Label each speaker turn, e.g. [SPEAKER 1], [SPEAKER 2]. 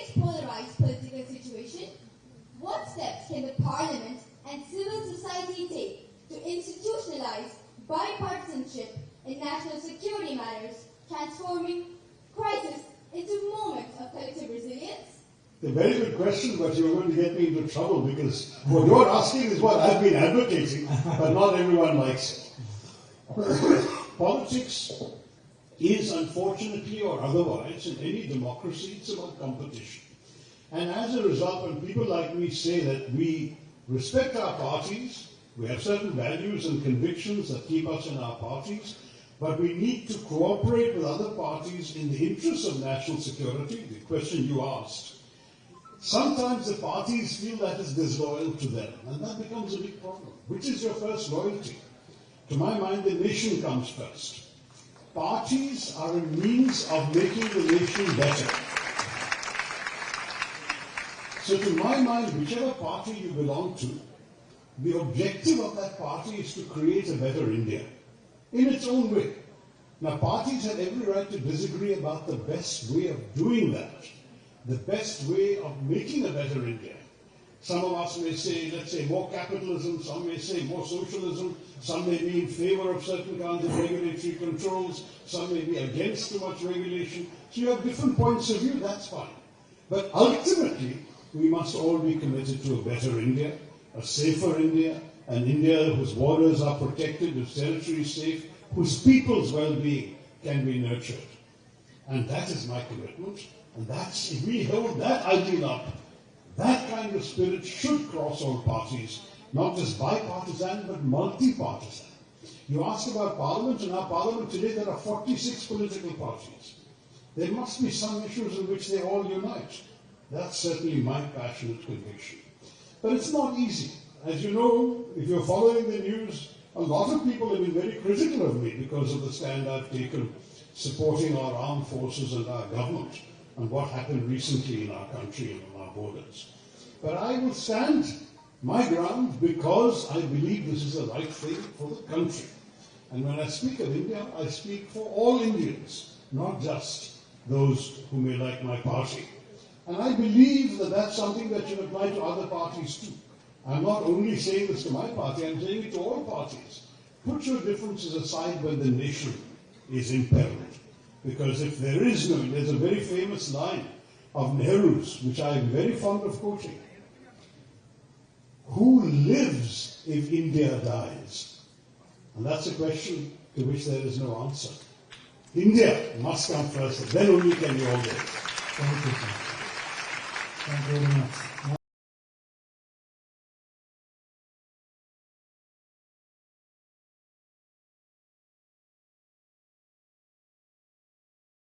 [SPEAKER 1] today's polarized political situation, what steps can the Parliament and civil society take to institutionalize bipartisanship in national security matters, transforming crisis into moments of collective resilience?
[SPEAKER 2] A very good question, but you're going to get me into trouble because what you're asking is what I've been advocating, but not everyone likes it. Politics is, unfortunately or otherwise, in any democracy, it's about competition. And as a result, when people like me say that we respect our parties, we have certain values and convictions that keep us in our parties, but we need to cooperate with other parties in the interests of national security, the question you asked. Sometimes the parties feel that is disloyal to them, and that becomes a big problem. Which is your first loyalty? To my mind, the nation comes first. Parties are a means of making the nation better. So to my mind, whichever party you belong to, the objective of that party is to create a better India, in its own way. Now, parties have every right to disagree about the best way of doing that, the best way of making a better India. Some of us may say, let's say, more capitalism, some may say more socialism, some may be in favor of certain kinds of regulatory controls, some may be against too much regulation. So you have different points of view, that's fine. But ultimately, we must all be committed to a better India, a safer India, an India whose borders are protected, whose territory is safe, whose people's well-being can be nurtured. And that is my commitment. And that's, if we hold that ideal up, that kind of spirit should cross all parties, not just bipartisan, but multi-partisan. You asked about Parliament. In our Parliament today, there are 46 political parties. There must be some issues in which they all unite. That's certainly my passionate conviction. But it's not easy. As you know, if you're following the news, a lot of people have been very critical of me because of the stand I've taken supporting our armed forces and our government and what happened recently in our country and on our borders. But I will stand my ground because I believe this is the right thing for the country. And when I speak of India, I speak for all Indians, not just those who may like my party. And I believe that that's something that should apply to other parties too. I'm not only saying this to my party, I'm saying it to all parties. Put your differences aside when the nation is imperiled. Because if there is no, there's a very famous line of Nehru's, which I am very fond of quoting. Who lives if India dies? And that's a question to which there is no answer. India must come first, then only can we all live.
[SPEAKER 3] Thank you, sir. Thank you very much.